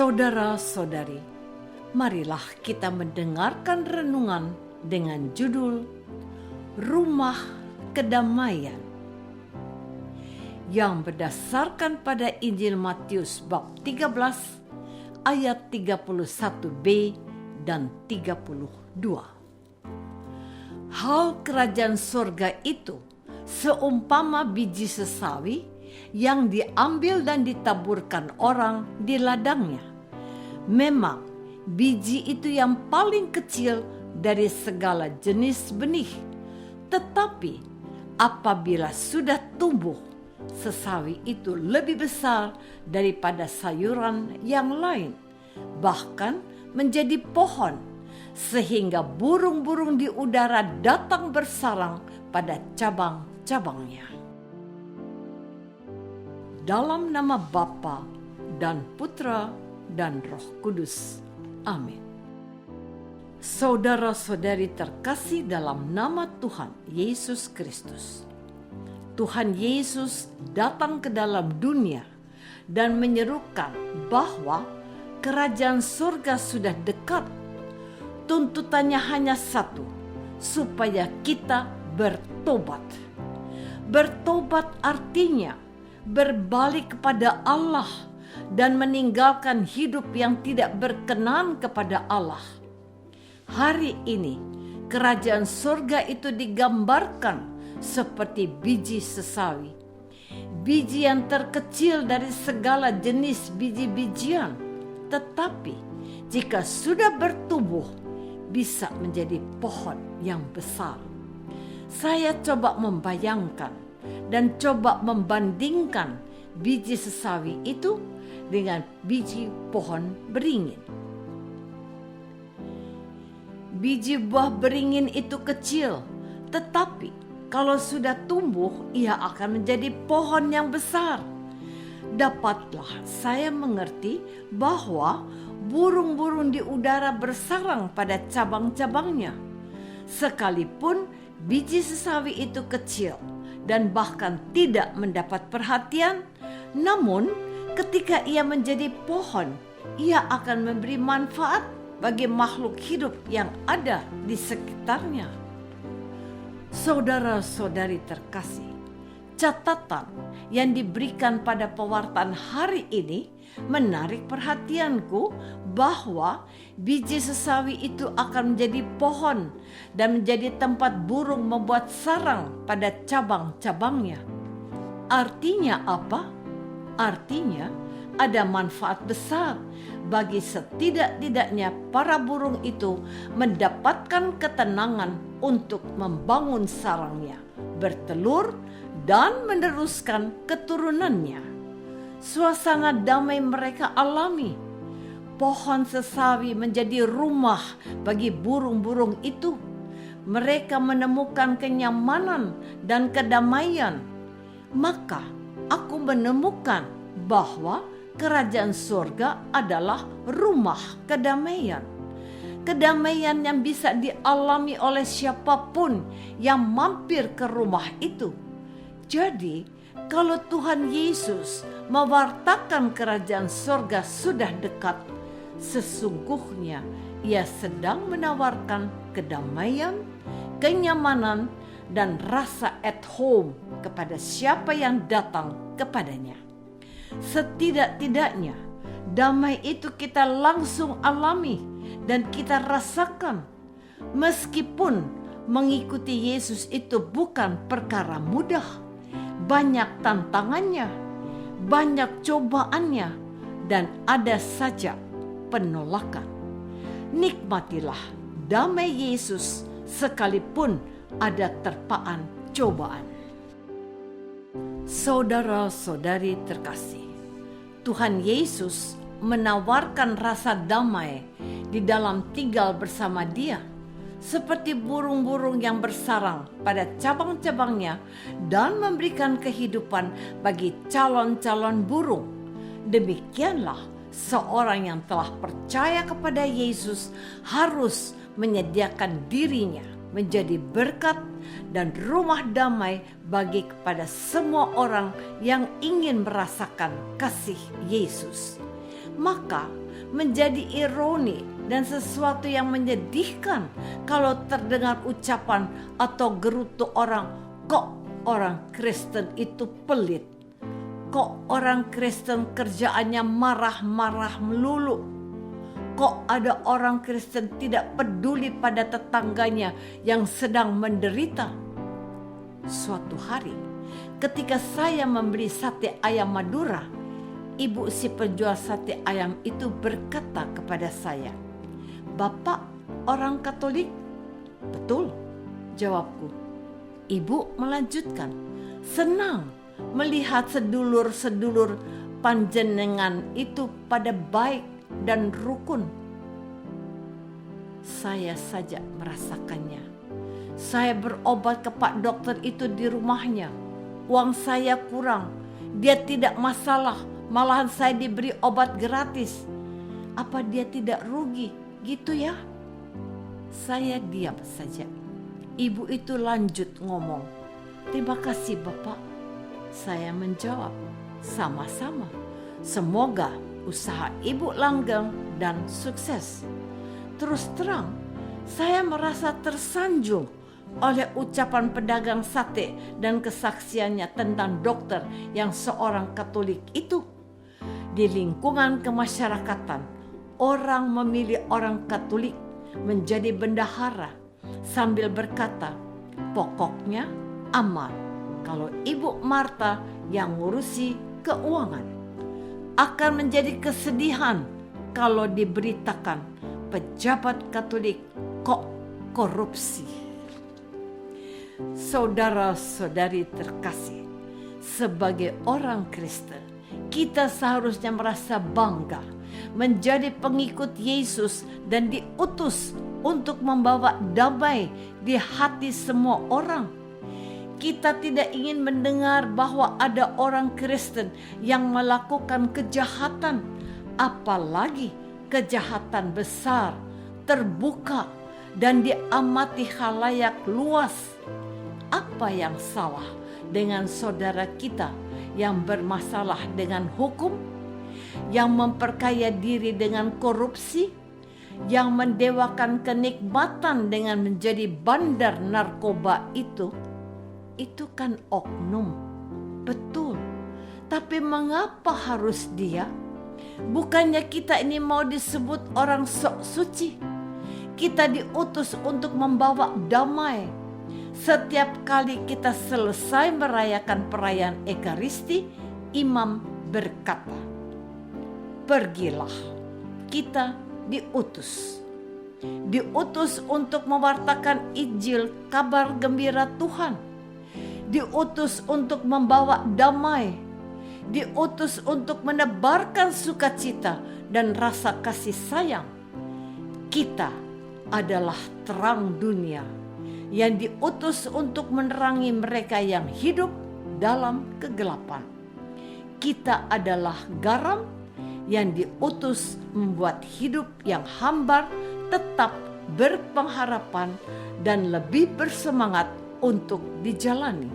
Saudara-saudari, marilah kita mendengarkan renungan dengan judul Rumah Kedamaian yang berdasarkan pada Injil Matius bab 13 ayat 31b dan 32. Hal kerajaan surga itu seumpama biji sesawi yang diambil dan ditaburkan orang di ladangnya. Memang biji itu yang paling kecil dari segala jenis benih, tetapi apabila sudah tumbuh, sesawi itu lebih besar daripada sayuran yang lain, bahkan menjadi pohon, sehingga burung-burung di udara datang bersarang pada cabang-cabangnya. Dalam nama Bapa dan Putra dan Roh Kudus. Amin. Saudara-saudari terkasih dalam nama Tuhan Yesus Kristus. Tuhan Yesus datang ke dalam dunia dan menyerukan bahwa kerajaan surga sudah dekat. Tuntutannya hanya satu, supaya kita bertobat. Bertobat artinya berbalik kepada Allah dan meninggalkan hidup yang tidak berkenan kepada Allah. Hari ini kerajaan surga itu digambarkan seperti biji sesawi, biji yang terkecil dari segala jenis biji-bijian, tetapi jika sudah bertumbuh bisa menjadi pohon yang besar. Saya coba membayangkan dan coba membandingkan biji sesawi itu dengan biji pohon beringin. Biji buah beringin itu kecil, tetapi kalau sudah tumbuh, ia akan menjadi pohon yang besar. Dapatlah saya mengerti bahwa burung-burung di udara bersarang pada cabang-cabangnya. Sekalipun biji sesawi itu kecil dan bahkan tidak mendapat perhatian, namun ketika ia menjadi pohon, ia akan memberi manfaat bagi makhluk hidup yang ada di sekitarnya. Saudara-saudari terkasih, catatan yang diberikan pada pewartaan hari ini menarik perhatianku bahwa biji sesawi itu akan menjadi pohon dan menjadi tempat burung membuat sarang pada cabang-cabangnya. Artinya apa? Artinya ada manfaat besar bagi setidak-tidaknya para burung itu mendapatkan ketenangan untuk membangun sarangnya, bertelur, dan meneruskan keturunannya. Suasana damai mereka alami. Pohon sesawi menjadi rumah bagi burung-burung itu. Mereka menemukan kenyamanan dan kedamaian. Maka aku menemukan bahwa kerajaan surga adalah rumah kedamaian. Kedamaian yang bisa dialami oleh siapapun yang mampir ke rumah itu. Jadi, kalau Tuhan Yesus mewartakan kerajaan surga sudah dekat, sesungguhnya ia sedang menawarkan kedamaian, kenyamanan, dan rasa at home kepada siapa yang datang kepadanya. Setidak-tidaknya, damai itu kita langsung alami dan kita rasakan. Meskipun mengikuti Yesus itu bukan perkara mudah, banyak tantangannya, banyak cobaannya, dan ada saja penolakan. Nikmatilah damai Yesus sekalipun ada terpaan cobaan. Saudara-saudari terkasih, Tuhan Yesus menawarkan rasa damai di dalam tinggal bersama Dia, seperti burung-burung yang bersarang pada cabang-cabangnya dan memberikan kehidupan bagi calon-calon burung. Demikianlah seorang yang telah percaya kepada Yesus harus menyediakan dirinya menjadi berkat dan rumah damai bagi kepada semua orang yang ingin merasakan kasih Yesus. Maka menjadi ironi dan sesuatu yang menyedihkan kalau terdengar ucapan atau gerutu orang, kok orang Kristen itu pelit, kok orang Kristen kerjaannya marah-marah melulu, kok ada orang Kristen tidak peduli pada tetangganya yang sedang menderita. Suatu hari ketika saya membeli sate ayam Madura, ibu si penjual sate ayam itu berkata kepada saya, "Bapak orang Katolik?" "Betul," jawabku. Ibu melanjutkan, "Senang melihat sedulur-sedulur panjenengan itu pada baik dan rukun." Saya saja merasakannya. Saya berobat ke Pak Dokter itu di rumahnya. Uang saya kurang. Dia tidak masalah. Malahan saya diberi obat gratis. Apa dia tidak rugi? Gitu ya? Saya diam saja. Ibu itu lanjut ngomong. "Terima kasih Bapak." Saya menjawab, "Sama-sama. Semoga usaha Ibu langgeng dan sukses." Terus terang, saya merasa tersanjung oleh ucapan pedagang sate dan kesaksiannya tentang dokter yang seorang Katolik itu. Di lingkungan kemasyarakatan, orang memilih orang Katolik menjadi bendahara sambil berkata, "Pokoknya aman kalau Ibu Marta yang ngurusi keuangan." Akan menjadi kesedihan kalau diberitakan pejabat Katolik kok korupsi. Saudara-saudari terkasih, sebagai orang Kristen, kita seharusnya merasa bangga menjadi pengikut Yesus dan diutus untuk membawa damai di hati semua orang. Kita tidak ingin mendengar bahwa ada orang Kristen yang melakukan kejahatan, apalagi kejahatan besar, terbuka, dan diamati khalayak luas. Apa yang salah dengan saudara kita yang bermasalah dengan hukum, yang memperkaya diri dengan korupsi, yang mendewakan kenikmatan dengan menjadi bandar narkoba itu? Itu kan oknum, betul. Tapi mengapa harus dia? Bukannya kita ini mau disebut orang sok suci. Kita diutus untuk membawa damai. Setiap kali kita selesai merayakan perayaan Ekaristi, imam berkata, "Pergilah, kita diutus." Diutus untuk mewartakan Injil, kabar gembira Tuhan. Diutus untuk membawa damai. Diutus untuk menebarkan sukacita dan rasa kasih sayang. Kita adalah terang dunia yang diutus untuk menerangi mereka yang hidup dalam kegelapan. Kita adalah garam yang diutus membuat hidup yang hambar tetap berpengharapan dan lebih bersemangat untuk dijalani.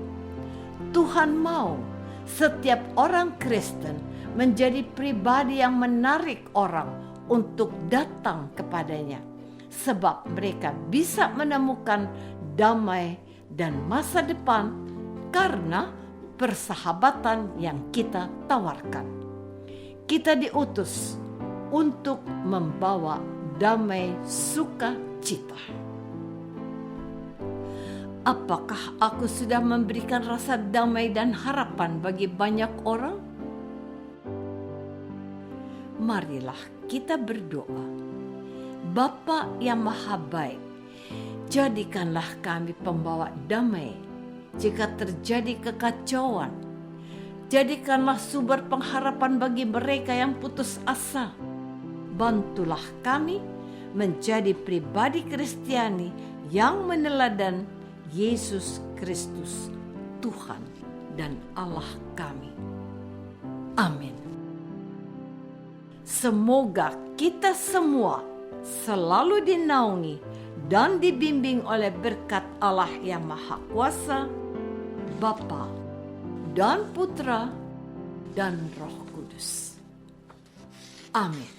Tuhan mau setiap orang Kristen menjadi pribadi yang menarik orang untuk datang kepadanya, sebab mereka bisa menemukan damai dan masa depan karena persahabatan yang kita tawarkan. Kita diutus untuk membawa damai sukacita. Apakah aku sudah memberikan rasa damai dan harapan bagi banyak orang? Marilah kita berdoa. Bapa yang Maha Baik, jadikanlah kami pembawa damai jika terjadi kekacauan. Jadikanlah sumber pengharapan bagi mereka yang putus asa. Bantulah kami menjadi pribadi Kristiani yang meneladan Yesus Kristus, Tuhan dan Allah kami. Amin. Semoga kita semua selalu dinaungi dan dibimbing oleh berkat Allah yang Maha Kuasa, Bapa dan Putra dan Roh Kudus. Amin.